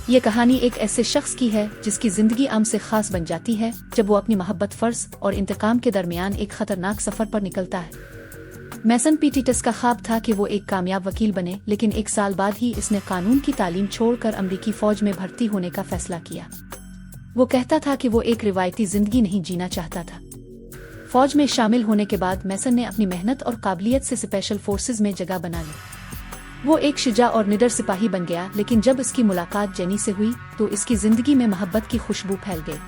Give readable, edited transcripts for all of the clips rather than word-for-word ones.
ये कहानी एक ऐसे शख्स की है जिसकी जिंदगी आम से खास बन जाती है जब वो अपनी मोहब्बत, फर्ज और इंतकाम के दरमियान एक खतरनाक सफर पर निकलता है। मैसन पीटिटस का ख्वाब था कि वो एक कामयाब वकील बने, लेकिन एक साल बाद ही इसने कानून की तालीम छोड़कर अमरीकी फौज में भर्ती होने का फैसला किया। वो कहता था कि वो एक रिवायती जिंदगी नहीं जीना चाहता था। फौज में शामिल होने के बाद मैसन ने अपनी मेहनत और काबिलियत से स्पेशल फोर्सेज में जगह बना ली। वो एक शुजा और निडर सिपाही बन गया, लेकिन जब इसकी मुलाकात जेनी से हुई तो इसकी जिंदगी में मोहब्बत की खुशबू फैल गई।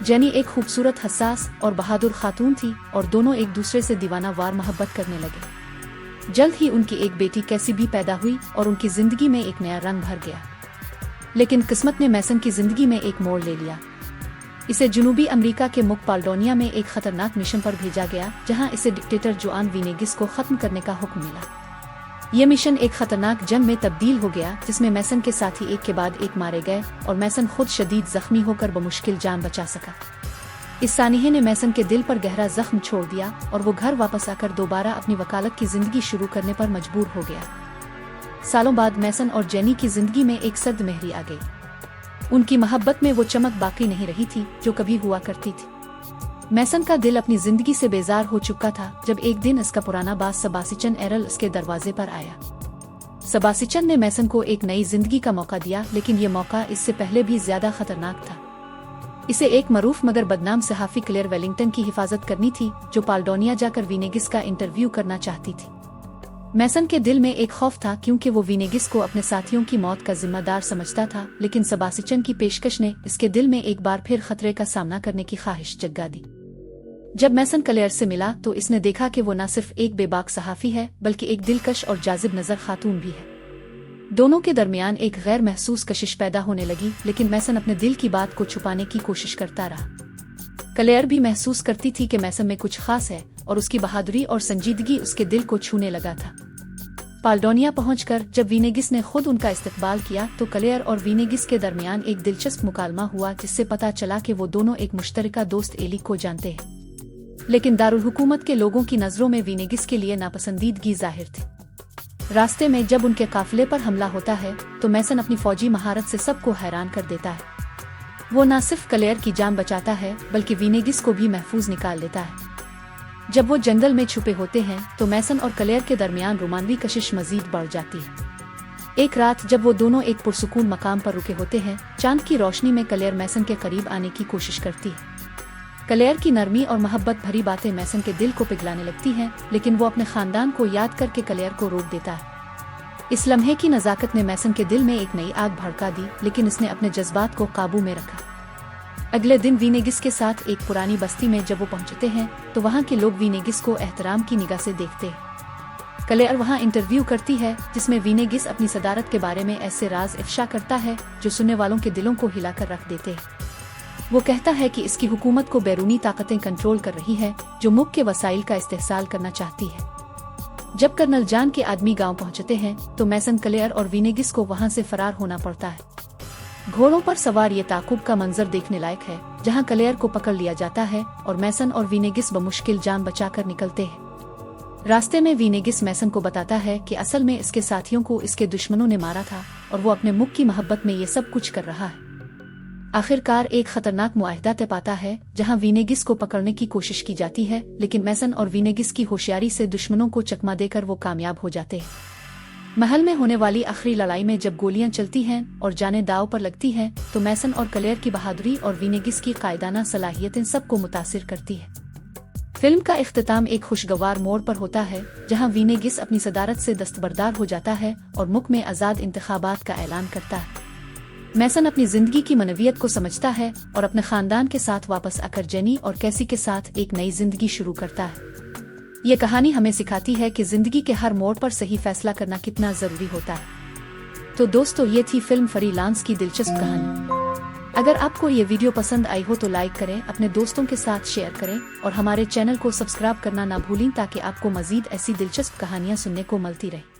जेनी एक खूबसूरत, हसास और बहादुर खातून थी और दोनों एक दूसरे से दीवाना वार मोहब्बत करने लगे। जल्द ही उनकी एक बेटी कैसी भी पैदा हुई और उनकी जिंदगी में एक नया रंग भर गया। लेकिन किस्मत ने मैसन की जिंदगी में एक मोड़ ले लिया। इसे जनूबी अमेरिका के मुल्क पाल्डोनिया में एक खतरनाक मिशन पर भेजा गया, जहां इसे डिक्टेटर जोआन वीनेगिस को खत्म करने का हुक्म मिला। ये मिशन एक खतरनाक जंग में तब्दील हो गया, जिसमें मैसन के साथी एक के बाद एक मारे गए और मैसन खुद शदीद जख्मी होकर बमुश्किल जान बचा सका। इस सानिहे ने मैसन के दिल पर गहरा जख्म छोड़ दिया और वो घर वापस आकर दोबारा अपनी वकालत की जिंदगी शुरू करने पर मजबूर हो गया। सालों बाद मैसन और जेनी की जिंदगी में एक सर्द मेहरी आ गई। उनकी मोहब्बत में वो चमक बाकी नहीं रही थी जो कभी हुआ करती थी। मैसन का दिल अपनी जिंदगी से बेजार हो चुका था जब एक दिन इसका पुराना बास सेबास्टियन एरल उसके दरवाजे पर आया। सेबास्टियन ने मैसन को एक नई जिंदगी का मौका दिया, लेकिन ये मौका इससे पहले भी ज्यादा खतरनाक था। इसे एक मरूफ मगर बदनाम सहाफी क्लेयर वेलिंगटन की हिफाजत करनी थी, जो पाल्डोनिया जाकर वीनेगिस का इंटरव्यू करना चाहती थी। मैसन के दिल में एक खौफ था, क्योंकि वो वीनेगिस को अपने साथियों की मौत का जिम्मेदार समझता था, लेकिन सेबास्टियन की पेशकश ने इसके दिल में एक बार फिर खतरे का सामना करने की ख्वाहिश जगा दी। जब मैसन क्लेयर से मिला तो इसने देखा कि वो न सिर्फ एक बेबाक सहाफी है, बल्कि एक दिलकश और जाजिब नजर खातून भी है। दोनों के दरमियान एक गैर महसूस कशिश पैदा होने लगी, लेकिन मैसन अपने दिल की बात को छुपाने की कोशिश करता रहा। क्लेयर भी महसूस करती थी कि मैसन में कुछ खास है और उसकी बहादुरी और संजीदगी उसके दिल को छूने लगा था। पाल्डोनिया पहुंचकर जब वीनेगिस ने खुद उनका इस्तकबाल किया तो क्लेयर और वीनेगिस के दरमियान एक दिलचस्प मुकालमा हुआ, जिससे पता चला कि वो दोनों एक मुश्तरका दोस्त एली को जानते हैं। लेकिन दारुल हुकूमत के लोगों की नजरों में वीनेगिस के लिए नापसंदीदगी जाहिर थी। रास्ते में जब उनके काफिले पर हमला होता है तो मैसन अपनी फौजी महारत से सबको हैरान कर देता है। वो न सिर्फ क्लेयर की जान बचाता है, बल्कि वीनेगिस को भी महफूज निकाल लेता है। जब वो जंगल में छुपे होते हैं तो मैसन और क्लेयर के दरमियान रोमानवी कशिश मजीद बढ़ जाती है। एक रात जब वो दोनों एक पुरसुकून मकाम पर रुके होते हैं, चांद की रोशनी में क्लेयर मैसन के करीब आने की कोशिश करती है। क्लेयर की नरमी और मोहब्बत भरी बातें मैसन के दिल को पिघलाने लगती हैं, लेकिन वो अपने खानदान को याद करके क्लेयर को रोक देता है। इस लम्हे की नजाकत ने मैसन के दिल में एक नई आग भड़का दी, लेकिन इसने अपने जज्बात को काबू में रखा। अगले दिन वीनेगिस के साथ एक पुरानी बस्ती में जब वो पहुंचते हैं तो वहां के लोग वीनेगिस को एहतराम की निगाह से देखते हैं। क्लेयर वहां इंटरव्यू करती है, जिसमें वीनेगिस अपनी सदारत के बारे में ऐसे राज इफ्शा करता है जो सुनने वालों के दिलों को हिलाकर रख देते हैं। वो कहता है कि इसकी हुकूमत को बैरूनी ताकतें कंट्रोल कर रही है, जो मुल्क के वसाइल का इस्तेहसाल करना चाहती है। जब कर्नल जान के आदमी गांव पहुंचते हैं तो मैसन, क्लेयर और वीनेगिस को वहां से फरार होना पड़ता है। घोड़ों पर सवार ये ताकुब का मंजर देखने लायक है, जहां क्लेयर को पकड़ लिया जाता है और मैसन और वीनेगिस बमुश्किल जान बचाकर निकलते हैं। रास्ते में वीनेगिस मैसन को बताता है कि असल में इसके साथियों को इसके दुश्मनों ने मारा था और वो अपने मुल्क की मोहब्बत में ये सब कुछ कर रहा है। आखिरकार एक खतरनाक मुआहिदा तय पाता है, जहां वीनेगिस को पकड़ने की कोशिश की जाती है, लेकिन मैसन और वीनेगिस की होशियारी से दुश्मनों को चकमा देकर वो कामयाब हो जाते हैं। महल में होने वाली आखिरी लड़ाई में जब गोलियां चलती हैं और जानें दाव पर लगती हैं तो मैसन और क्लेयर की बहादुरी और वीनेगिस की कायदाना सलाहियतें सबको मुतासिर करती है। फिल्म का इख्तिताम एक खुशगवार मोड़ पर होता है, जहां वीनेगिस अपनी सदारत से दस्तबरदार हो जाता है और मुल्क में आज़ाद इंतखाबात का ऐलान करता है। मैसन अपनी जिंदगी की मनवियत को समझता है और अपने खानदान के साथ वापस आकर जेनी और कैसी के साथ एक नई जिंदगी शुरू करता है। ये कहानी हमें सिखाती है कि जिंदगी के हर मोड़ पर सही फैसला करना कितना जरूरी होता है। तो दोस्तों, ये थी फिल्म फ्रीलांस की दिलचस्प कहानी। अगर आपको ये वीडियो पसंद आई हो तो लाइक करें, अपने दोस्तों के साथ शेयर करें और हमारे चैनल को सब्सक्राइब करना ना भूलें, ताकि आपको मजीद ऐसी दिलचस्प कहानियाँ सुनने को मिलती रहे।